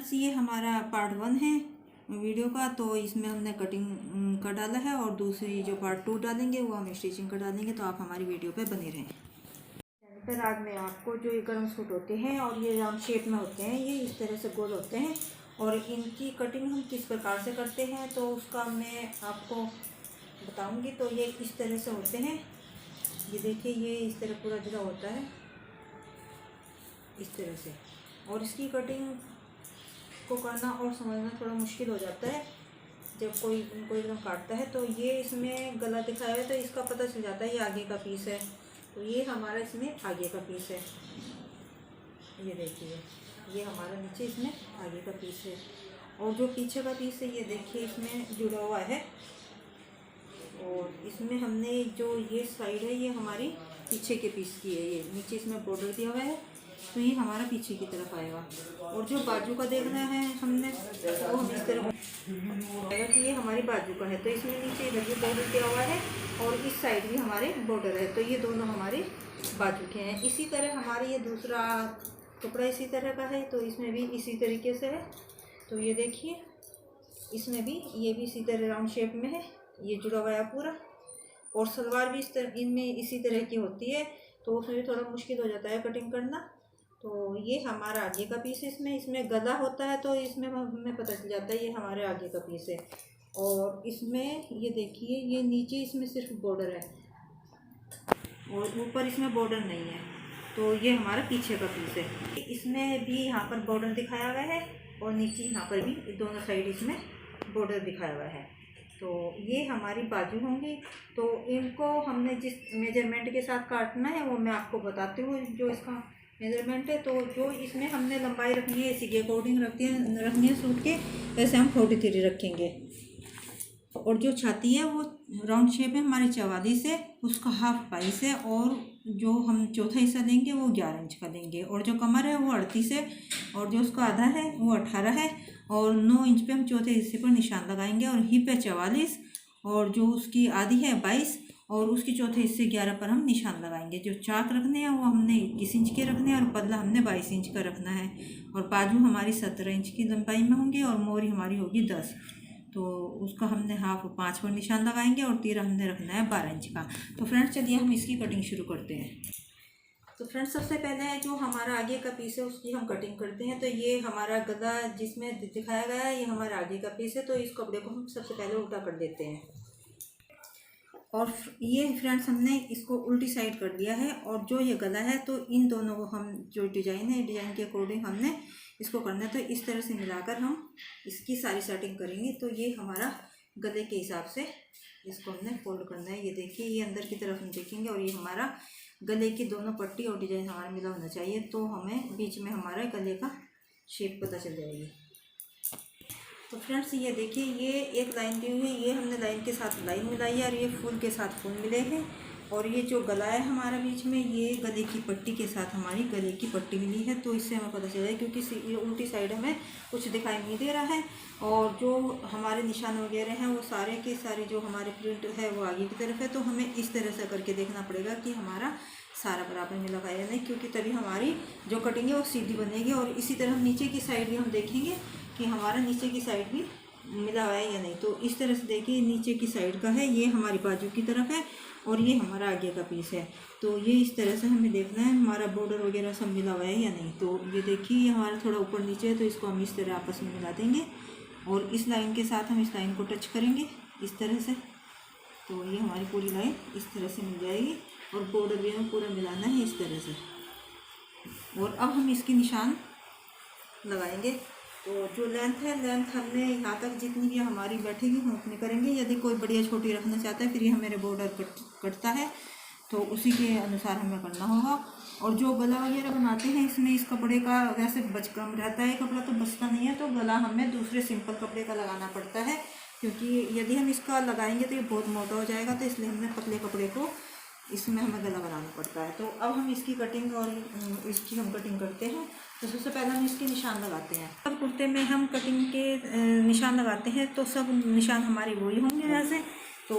Friends ये हमारा part 1 है वीडियो का, तो इसमें हमने कटिंग कर डाला है और दूसरी जो पार्ट 2 डालेंगे वो हम स्टिचिंग कर डालेंगे। तो आप हमारी वीडियो पे बने रहें। फिर आज मैं आपको जो ये गर्म सूट होते हैं और ये राउंड शेप में होते हैं, ये इस तरह से गोल होते हैं और इनकी कटिंग हम किस प्रकार से करते हैं तो उसका मैं आपको बताऊंगी। तो ये इस तरह से होते हैं, ये देखिए ये इस तरह पूरा जुड़ा होता है इस तरह से। और इसकी कटिंग को करना और समझना थोड़ा मुश्किल हो जाता है जब कोई इनको एकदम काटता है। तो ये इसमें गला दिखाया है तो इसका पता चल जाता है ये आगे का पीस है। तो ये हमारा इसमें आगे का पीस है, ये देखिए ये हमारा नीचे इसमें आगे का पीस है। और जो पीछे का पीस है ये देखिए इसमें जुड़ा हुआ है और इसमें हमने जो ये साइड है ये हमारी पीछे के पीस की है। ये नीचे इसमें बॉर्डर दिया हुआ है तो ये हमारा पीछे की तरफ आएगा। और जो बाजू का देखना है हमने वो हम इस तरह आएगा कि ये हमारी बाजू का है। तो इसमें नीचे इधर भी बॉर्डर दिया हुआ है और इस साइड भी हमारे बॉर्डर है, तो ये दोनों हमारे बाजू के हैं। इसी तरह हमारे ये दूसरा कपड़ा इसी तरह का है तो इसमें भी इसी तरीके से है। तो ये देखिए इसमें भी ये भी इसी तरह राउंड शेप में है, ये जुड़ा हुआ है पूरा। और सलवार भी इस तरह इनमें इसी तरह की होती है तो उसमें भी थोड़ा मुश्किल हो जाता है कटिंग करना। तो ये हमारा आगे का पीस है, इसमें गला होता है तो इसमें हमें पता चल जाता है ये हमारे आगे का पीस है। और इसमें ये देखिए ये नीचे इसमें सिर्फ बॉर्डर है और ऊपर इसमें बॉर्डर नहीं है, तो ये हमारा पीछे का पीस है। इसमें भी यहाँ पर बॉर्डर दिखाया हुआ है और नीचे यहाँ पर भी दोनों साइड इसमें बॉर्डर दिखाया हुआ है। तो ये हमारी बाजू होंगी। तो इनको हमने जिस मेजरमेंट के साथ काटना है वो मैं आपको बताती हूँ जो इसका मेजरमेंट है। तो जो इसमें हमने लंबाई रखनी है इसी के अकॉर्डिंग रखनी है सूट के, वैसे हम 43 रखेंगे। और जो छाती है वो राउंड शेप है हमारी 44 है, उसका हाफ 22 है और जो हम चौथा हिस्सा लेंगे वो 11 इंच का लेंगे। और जो कमर है वो 38 है और जो उसका आधा है वो 18 है और 9 इंच पे हम चौथे हिस्से पर निशान लगाएंगे। और हिप है 44 और जो उसकी आधी है 22 और उसके चौथे हिस्से 11 पर हम निशान लगाएंगे। जो चाक रखने हैं वो हमने 21 इंच के रखने हैं और पल्ला हमने 22 इंच का रखना है। और बाजू हमारी 17 इंच की लंबाई में होंगे और मोरी हमारी होगी 10। तो उसका हमने हाफ 5 पर निशान लगाएंगे और तीरा हमने रखना है 12 इंच का। तो फ्रेंड्स चलिए हम इसकी कटिंग शुरू करते हैं। तो फ्रेंड्स सबसे पहले जो हमारा आगे का पीस है उसकी हम कटिंग करते हैं। तो ये हमारा गला जिसमें दिखाया गया है ये हमारा आगे का पीस है, तो इस कपड़े को हम सबसे पहले उल्टा कर देते हैं। और ये फ्रेंड्स हमने इसको उल्टी साइड कर दिया है। और जो ये गला है तो इन दोनों को हम जो डिज़ाइन है डिज़ाइन के अकॉर्डिंग हमने इसको करना है। तो इस तरह से मिलाकर हम इसकी सारी सेटिंग करेंगे। तो ये हमारा गले के हिसाब से इसको हमने फोल्ड करना है। ये देखिए ये अंदर की तरफ हम देखेंगे और ये हमारा गले की दोनों पट्टी और डिज़ाइन हमारा मिला होना चाहिए, तो हमें बीच में हमारा गले का शेप पता चल जाएगी। तो फ्रेंड्स ये देखिए ये एक लाइन दी हुई है, ये हमने लाइन के साथ लाइन मिलाई है और ये फूल के साथ फूल मिले हैं। और ये जो गला है हमारा बीच में ये गले की पट्टी के साथ हमारी गले की पट्टी मिली है। तो इससे हमें पता चला है क्योंकि ये उल्टी साइड हमें कुछ दिखाई नहीं दे रहा है। और जो हमारे निशान वगैरह हैं वो सारे के सारे जो हमारे प्रिंट है वो आगे की तरफ है। तो हमें इस तरह से करके देखना पड़ेगा कि हमारा सारा बराबर मिला हुआ है या नहीं, क्योंकि तभी हमारी जो कटिंग है वो सीधी बनेगी। और इसी तरह नीचे की साइड भी हम देखेंगे कि हमारा नीचे की साइड भी मिला हुआ है या नहीं। तो इस तरह से देखिए नीचे की साइड का है, ये हमारी बाजू की तरफ है और ये हमारा आगे का पीस है। तो ये इस तरह से हमें देखना है हमारा बॉर्डर वगैरह सब मिला हुआ है या नहीं। तो ये देखिए ये हमारा थोड़ा ऊपर नीचे है तो इसको हम इस तरह आपस में मिला देंगे और इस लाइन के साथ हम इस लाइन को टच करेंगे इस तरह से। तो ये हमारी पूरी लाइन इस तरह से मिल जाएगी और बॉर्डर भी हमें पूरा मिलाना है इस तरह से। और अब हम इसकी निशान लगाएंगे। तो जो लेंथ है लेंथ हमने यहाँ तक जितनी भी हमारी बैठेगी हम उतनी करेंगे। यदि कोई बढ़िया छोटी रखना चाहता है फिर ये हमारे बॉर्डर कटता है तो उसी के अनुसार हमें करना होगा। और जो गला वगैरह बनाते हैं इसमें इस कपड़े का वैसे बच कम रहता है, कपड़ा तो बचता नहीं है, तो गला हमें दूसरे सिंपल कपड़े का लगाना पड़ता है क्योंकि यदि हम इसका लगाएंगे तो ये बहुत मोटा हो जाएगा। तो इसलिए हमने पतले कपड़े को इसमें हमें गला बनाना पड़ता है। तो अब हम इसकी कटिंग और इसकी हम कटिंग करते हैं। तो सबसे पहले हम इसके निशान लगाते हैं। सब कुर्ते में हम कटिंग के निशान लगाते हैं तो सब निशान हमारे वही होंगे वैसे। तो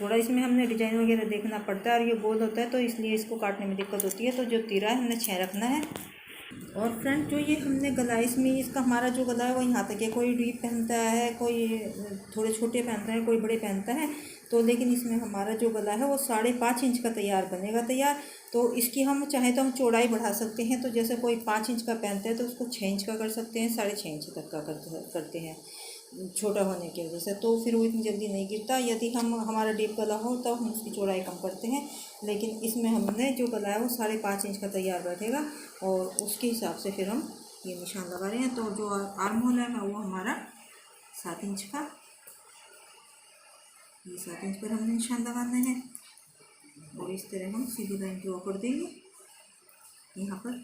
थोड़ा इसमें हमने डिजाइन वगैरह देखना पड़ता है और ये गोल होता है तो इसलिए इसको काटने में दिक्कत होती है। तो जो तीरा है हमने 6 रखना है और फ्रेंड जो ये हमने गला, इसमें इसका हमारा जो गला है वो यहाँ तक है। कोई डीप पहनता है, कोई थोड़े छोटे पहनता है, कोई बड़े पहनता है। तो लेकिन इसमें हमारा जो गला है वो 5.5 इंच का तैयार बनेगा तैयार। तो इसकी हम चाहे तो हम चौड़ाई बढ़ा सकते हैं। तो जैसे कोई 5 इंच का पहनते हैं तो उसको 6 इंच का कर सकते हैं, 6.5 इंच तक का करते हैं छोटा होने की वजह से। तो फिर वो इतनी जल्दी नहीं गिरता। यदि हम हमारा डीप गला हो तो हम उसकी चौड़ाई कम करते हैं। लेकिन इसमें हमने जो गला है वो 5.5 इंच का तैयार बैठेगा और उसके हिसाब से फिर हम ये निशान लगा रहे हैं। तो जो आर्म होल है वो हमारा 7 इंच का, ये 7 इंच पर हमने निशान लगाना है। और इस तरह हम सीधी लाइन ड्रॉ कर देंगे। यहाँ पर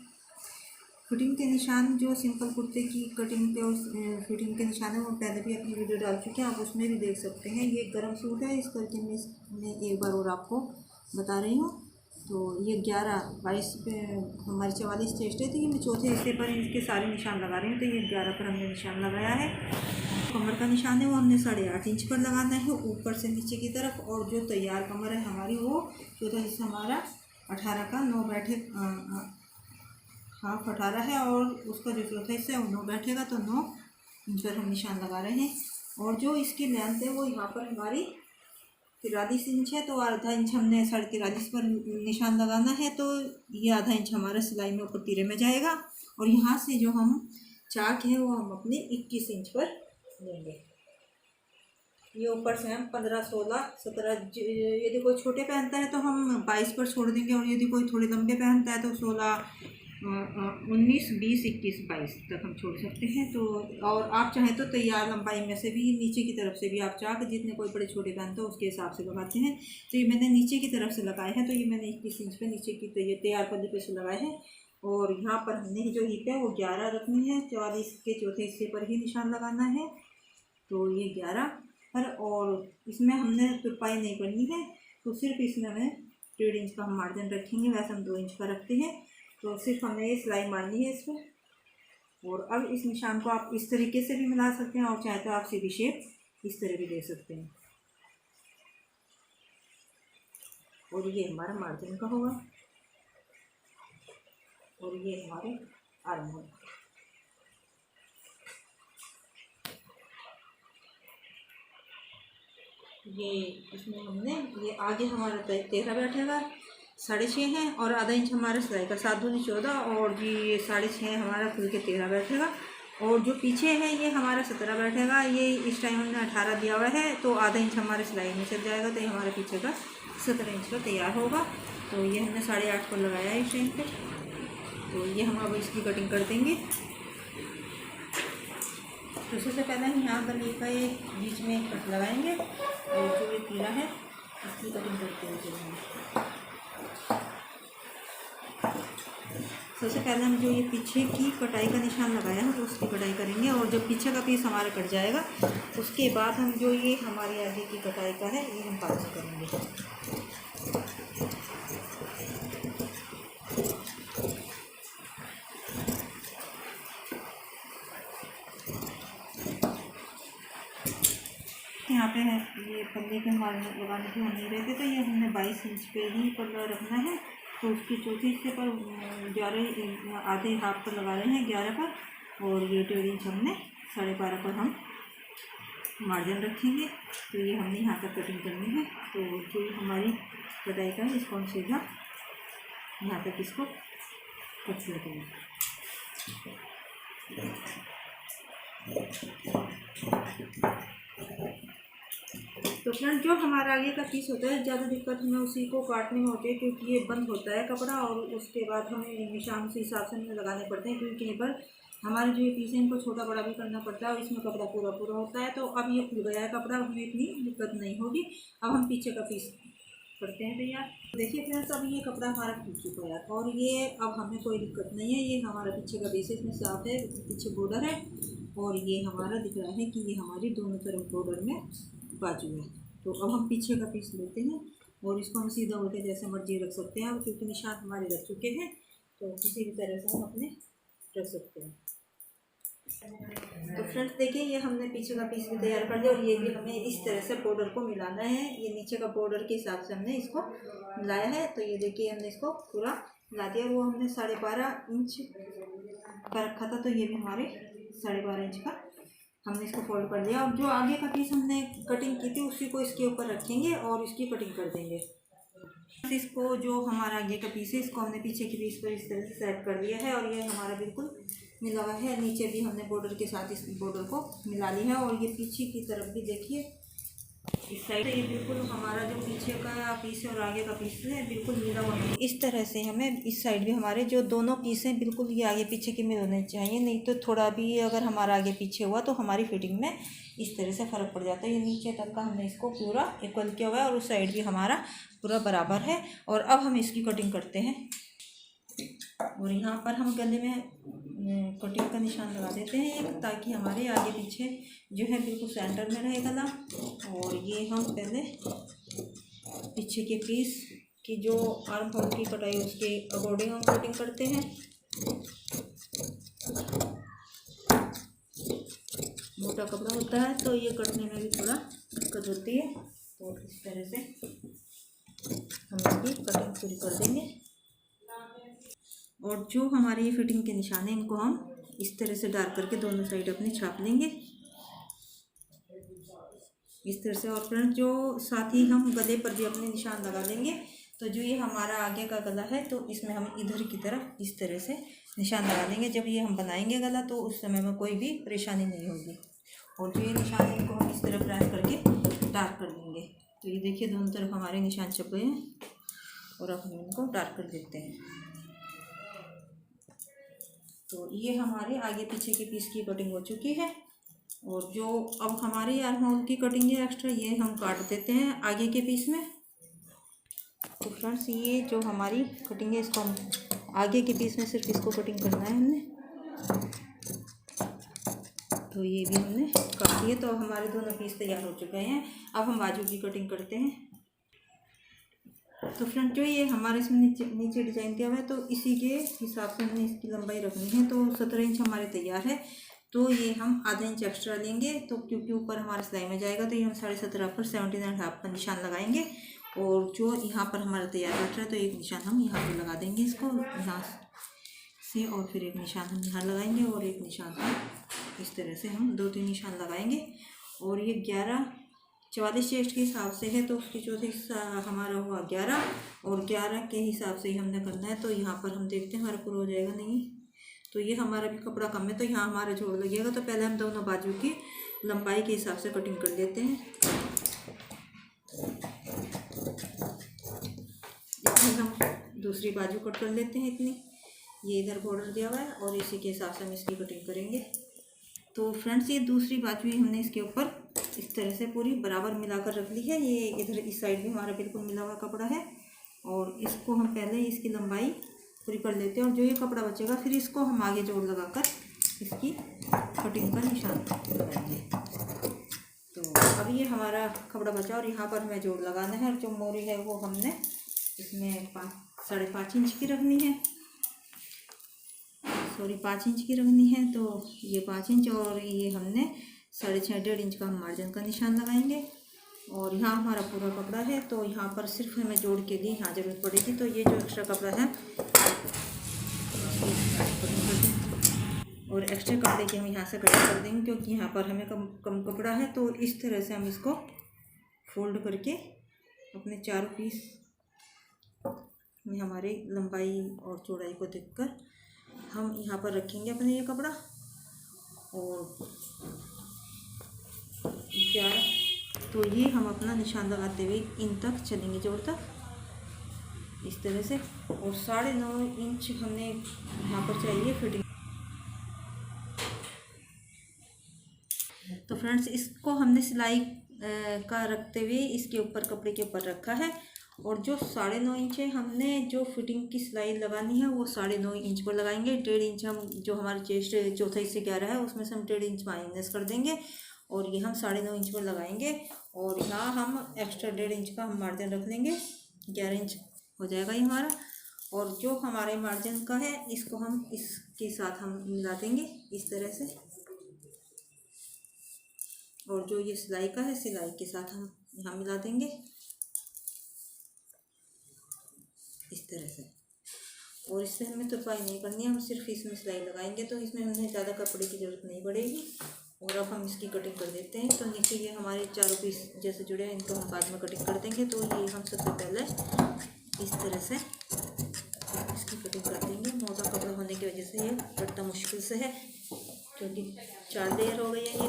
फिटिंग के निशान, जो सिंपल कुर्ते की कटिंग के और फिटिंग के निशान है वो पहले भी अपनी वीडियो डाल चुके हैं, आप उसमें भी देख सकते हैं। ये गर्म सूट है, इस करके मैं एक बार और आपको बता रही हूँ। तो ये 11-22 पे हमारी 44 चेस्ट है, तो ये मैं चौथे हिस्से पर इनके सारे निशान लगा रही हूँ। तो ये 11 पर हमने निशान लगाया है। कमर का निशान है वो हमने 8.5 इंच पर लगाना है ऊपर से नीचे की तरफ। और जो तैयार कमर है हमारी वो चौथा हिस्सा हमारा 18 का 9 बैठे, हाफ 18 है और उसका जो चौथा हिस्सा है वो 9 बैठेगा। तो 9 इंच पर हम निशान लगा रहे हैं। और जो इसकी लेंथ है वो यहाँ पर हमारी 43 इंच है। तो आधा इंच हमने 43.5 पर निशान लगाना है। तो ये आधा इंच हमारा सिलाई में ऊपर तीरे में जाएगा। और यहाँ से जो हम चाक है वो हम अपने 21 इंच पर लेंगे। ये ऊपर से हम 15, 16, 17, यदि कोई छोटे पहनता है तो हम 22 पर छोड़ देंगे। और यदि कोई थोड़े लंबे पहनता है तो 16, 19, 20, 21, 22 तक हम छोड़ सकते हैं। तो और आप चाहें तो तैयार लंबाई में से भी नीचे की तरफ से भी आप चाक, जितने कोई बड़े छोटे पहनते हो उसके हिसाब से लगाते हैं। तो ये मैंने नीचे की तरफ से लगाए हैं। तो ये मैंने 21 इंच पे नीचे की तैयार पल्ली पे से लगाए हैं। और यहाँ पर हमने जो हिप है वो 11 रखनी है। 44 के चौथे हिस्से पर ही निशान लगाना है। तो ये 11 पर, और इसमें हमने तुरपाई नहीं करनी है। तो सिर्फ इसमें हमें 1.5 इंच का हम मार्जिन रखेंगे। वैसे हम 2 इंच का रखते हैं। तो सिर्फ हमें ये सिलाई मारनी है इसमें। और अब इस निशान को आप इस तरीके से भी मिला सकते हैं और चाहे तो आप सीधी शेप इस तरह भी दे सकते हैं। और ये हमारा मार्जिन का होगा और ये हमारे आर्म होल। ये इसमें हमने ये आगे हमारा 13 बैठेगा, 6.5 है। और आधा इंच हमारा सिलाई का 7 दूनी 14। और ये 6.5 हमारा खुल के 13 बैठेगा। और जो पीछे है ये हमारा 17 बैठेगा। ये इस टाइम हमने 18 दिया हुआ है। तो आधा इंच हमारे सिलाई में चल जाएगा। तो ये हमारे पीछे का 17 इंच का तैयार होगा। तो ये हमने 8.5 पर लगाया है इस टाइम पे। तो ये हम अब इसकी कटिंग कर देंगे। तो सबसे पहले हम यहाँ गले का ये बीच में एक कट लगाएंगे और जो ये तीरा है इसकी कटिंग करते हुए चलेंगे। सबसे पहले हम जो ये पीछे की कटाई का निशान लगाया है तो उसकी कटाई करेंगे। और जब पीछे का पीस हमारा कट जाएगा उसके बाद हम जो ये हमारी आगे की कटाई का है ये हम बाद में करेंगे। यहाँ पे है ये पल्ले के हमारे लगाने की हम नहीं रहते। तो ये हमने 22 इंच पे ही पल्ला रखना है। तो उसकी चौथे हिस्से पर 11 आधे हाफ पर लगा रहे हैं 11 पर। और ये 1.5 इंच हमने 12.5 पर हम मार्जिन रखेंगे। तो ये हमने यहाँ तक कटिंग करनी है। तो जो हमारी कटाई का है इसको हम सीधा यहाँ तक इसको कट लेंगे। तो फ्रेंड जो हमारा आगे का पीस होता है ज़्यादा दिक्कत हमें उसी को काटने में होती है, क्योंकि ये बंद होता है कपड़ा। और उसके बाद हमें निशान उसी हिसाब से हमें लगाने पड़ते हैं, क्योंकि कहीं पर हमारे जो ये पीस है इनको छोटा बड़ा भी करना पड़ता है और इसमें कपड़ा पूरा पूरा होता है। तो अब ये खुल गया है कपड़ा, हमें इतनी दिक्कत नहीं होगी। अब हम पीछे का पीस करते हैं तैयार। देखिए फ्रेंड्स अब ये कपड़ा हमारा खुल चुका है और ये अब हमें कोई दिक्कत नहीं है। ये हमारा पीछे का पीस है, इसमें साफ है, पीछे बॉर्डर है। और ये हमारा दिख रहा है कि ये हमारी दोनों तरफ बॉर्डर में बाजू है। तो अब हम पीछे का पीस लेते हैं और इसको हम सीधा उल्टे जैसे मर्जी रख सकते हैं। अब क्योंकि निशान हमारे रख चुके हैं तो किसी भी तरह से हम अपने रख सकते हैं। तो फ्रेंड्स देखिए ये हमने पीछे का पीस भी तैयार कर दिया और ये भी हमें इस तरह से बॉर्डर को मिलाना है। ये नीचे का बॉर्डर के हिसाब से हमने इसको मिलाया है। तो ये देखिए हमने इसको पूरा ला दिया। वो हमने 12.5 इंच का रखा था, तो ये भी हमारे 12.5 इंच का हमने इसको फोल्ड कर लिया। और जो आगे का पीस हमने कटिंग की थी उसी को इसके ऊपर रखेंगे और इसकी कटिंग कर देंगे। इसको जो हमारा आगे का पीस है इसको हमने पीछे के पीस पर इस तरह से सेट कर दिया है और ये हमारा बिल्कुल मिला हुआ है। नीचे भी हमने बॉर्डर के साथ इस बॉर्डर को मिला लिया है। और ये पीछे की तरफ भी देखिए, इस साइड ये बिल्कुल हमारा जो पीछे का पीस है और आगे का पीस है बिल्कुल मिला हुआ है। इस तरह से हमें इस साइड भी हमारे जो दोनों पीस हैं बिल्कुल ये आगे पीछे के में होने चाहिए, नहीं तो थोड़ा भी अगर हमारा आगे पीछे हुआ तो हमारी फिटिंग में इस तरह से फ़र्क पड़ जाता है। ये नीचे तक का हमने इसको पूरा इक्वल किया हुआ है और उस साइड भी हमारा पूरा बराबर है। और अब हम इसकी कटिंग करते हैं। और यहाँ पर हम गले में कटिंग का निशान लगा देते हैं एक, ताकि हमारे आगे पीछे जो है बिल्कुल सेंटर में रहे गला। और ये हम पहले पीछे के पीस की जो आर्म होल की कटाई उसके अकॉर्डिंग हम कटिंग करते हैं। मोटा कपड़ा होता है तो ये कटने में भी थोड़ा दिक्कत होती है। तो इस तरह से हम इसकी कटिंग पूरी कर देंगे। और जो हमारे ये फिटिंग के निशान हैं इनको हम इस तरह से डार्क करके दोनों साइड अपनी छाप लेंगे इस तरह से। और फ्रेंड जो साथ ही हम गले पर भी अपने निशान लगा लेंगे। तो जो ये हमारा आगे का गला है तो इसमें हम इधर की तरफ इस तरह से निशान लगा लेंगे। जब ये हम बनाएंगे गला तो उस समय में कोई भी परेशानी नहीं होगी। और जो ये निशान है इनको हम इस तरह प्रेस करके डार्क कर लेंगे। तो ये देखिए दोनों तरफ हमारे निशान छप गए हैं और अब हम इनको डार्क कर देते हैं। तो ये हमारे आगे पीछे के पीस की कटिंग हो चुकी है। और जो अब हमारे आर्म होल की कटिंग है एक्स्ट्रा, ये हम काट देते हैं आगे के पीस में। तो फ्रेंड्स ये जो हमारी कटिंग है इसको हम आगे के पीस में सिर्फ इसको कटिंग करना है हमने। तो ये भी हमने काट दिए। तो हमारे दोनों पीस तैयार हो चुके हैं। अब हम बाजू की कटिंग करते हैं। तो फ्रेंड जो ये हमारे इसमें नीचे डिजाइन दिया हुआ है तो इसी के हिसाब से हमने इसकी लंबाई रखनी है। तो 17 इंच हमारे तैयार है। तो ये हम आधा इंच एक्स्ट्रा लेंगे, तो क्योंकि ऊपर हमारा सिलाई में जाएगा तो ये हम 17.5 पर 17.5 का निशान लगाएंगे। और जो यहाँ पर हमारा तैयार बैठ रहा है तो एक निशान हम यहाँ पर लगा देंगे इसको यहाँ से। और फिर एक निशान हम यहाँ लगाएंगे और एक निशान हम इस तरह से हम 2-3 निशान लगाएंगे। और ये 44 चेस्ट के हिसाब से है तो उसकी चौथी हिस्सा हमारा हुआ 11 और 11 के हिसाब से ही हमने करना है। तो यहाँ पर हम देखते हैं हमारा पूरा हो जाएगा नहीं। तो ये हमारा भी कपड़ा कम है तो यहाँ हमारा जोड़ लगेगा। तो पहले हम दोनों बाजू की लंबाई के हिसाब से कटिंग कर लेते हैं। इसमें हम दूसरी बाजू कट कर लेते हैं इतनी। ये इधर बॉर्डर दिया हुआ है और इसी के हिसाब से हम इसकी कटिंग करेंगे। तो फ्रेंड्स ये दूसरी बाजू हमने इसके ऊपर इस तरह से पूरी बराबर मिलाकर रख ली है। ये इधर इस साइड भी हमारा बिल्कुल मिला हुआ कपड़ा है। और इसको हम पहले इसकी लंबाई पूरी कर लेते हैं। और जो ये कपड़ा बचेगा फिर इसको हम आगे जोड़ लगाकर इसकी कटिंग का निशान लगाएंगे। तो अब ये हमारा कपड़ा बचा और यहाँ पर हमें जोड़ लगाना है। और जो मोरी है वो हमने इसमें 5.5 इंच की रखनी है, 5 इंच की रखनी है। तो ये 5 इंच और ये हमने 6.5 इंच का हम मार्जिन का निशान लगाएंगे। और यहाँ हमारा पूरा कपड़ा है तो यहाँ पर सिर्फ हमें जोड़ के लिए यहाँ ज़रूरत पड़ेगी। तो ये जो एक्स्ट्रा कपड़ा है और एक्स्ट्रा कपड़े की हम यहाँ से कटिंग कर देंगे क्योंकि यहाँ पर हमें कम कपड़ा है। तो इस तरह से हम इसको फोल्ड करके अपने चारों पीस में हमारी लंबाई और चौड़ाई को देखकर हम यहाँ पर रखेंगे अपने ये कपड़ा। और क्या तो ये हम अपना निशान लगाते हुए इन तक चलेंगे, जोड़ तक इस तरह से। और 9.5 इंच हमने यहाँ पर चाहिए फिटिंग। तो फ्रेंड्स इसको हमने सिलाई का रखते हुए इसके ऊपर कपड़े के ऊपर रखा है। और जो 9.5 इंच है हमने जो फिटिंग की सिलाई लगानी है वो 9.5 इंच पर लगाएंगे। 1.5 इंच हम जो हमारे चेस्ट चौथाई से 11 है उसमें से हम 1.5 इंच माइनस कर देंगे और ये हम 9.5 इंच पर लगाएंगे। और यहाँ हम एक्स्ट्रा 1.5 इंच का हम मार्जिन रख लेंगे, 11 इंच हो जाएगा ये हमारा। और जो हमारे मार्जिन का है इसको हम इसके साथ हम मिला देंगे इस तरह से। और जो ये सिलाई का है सिलाई के साथ हम यहाँ मिला देंगे इस तरह से। और इससे हमें तुरपाई नहीं करनी है, हम सिर्फ इसमें सिलाई लगाएंगे, तो इसमें हमें ज़्यादा कपड़े की ज़रूरत नहीं पड़ेगी। और अब हम इसकी कटिंग कर देते हैं। तो नीचे ये हमारे चारों पीस जैसे जुड़े हैं, इनको हम बाद में कटिंग कर देंगे। तो ये हम सबसे पहले इस तरह से इसकी कटिंग कर देंगे। मोटा कपड़ा होने की वजह से ये कटना मुश्किल से है, क्योंकि 4 लेयर हो गई है ये।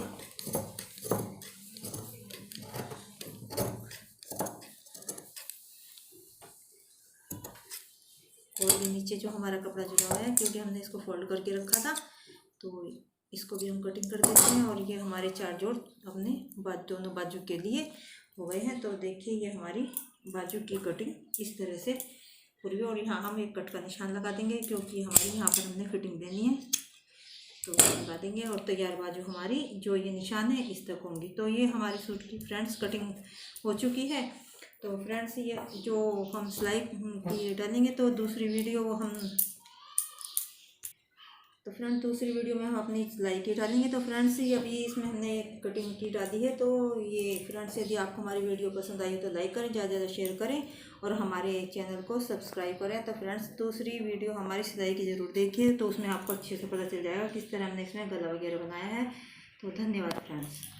और ये नीचे जो हमारा कपड़ा जुड़ा हुआ है, क्योंकि हमने इसको फोल्ड करके रखा था, तो इसको भी हम कटिंग कर देते हैं। और ये हमारे 4 जोड़ अपने दोनों बाजू के लिए हो गए हैं। तो देखिए ये हमारी बाजू की कटिंग इस तरह से पूरी। और यहाँ हम एक कट का निशान लगा देंगे, क्योंकि हमारी यहाँ पर हमने फिटिंग देनी है, तो लगा देंगे। और तैयार बाजू हमारी जो ये निशान है इस तक होंगी। तो ये हमारे सूट की फ्रेंड्स कटिंग हो चुकी है। तो फ्रेंड्स ये जो हम सिलाई की डालेंगे, तो दूसरी वीडियो में हम अपनी सिलाई की डालेंगे। तो फ्रेंड्स ये अभी इसमें हमने कटिंग की डाली है। तो ये फ्रेंड्स यदि आपको हमारी वीडियो पसंद आई तो लाइक करें, ज़्यादा से ज़्यादा शेयर करें और हमारे चैनल को सब्सक्राइब करें। तो फ्रेंड्स दूसरी वीडियो हमारी सिलाई की ज़रूर देखिए, तो उसमें आपको अच्छे से पता चल जाएगा किस तरह हमने इसमें गला वगैरह बनाया है। तो धन्यवाद फ्रेंड्स।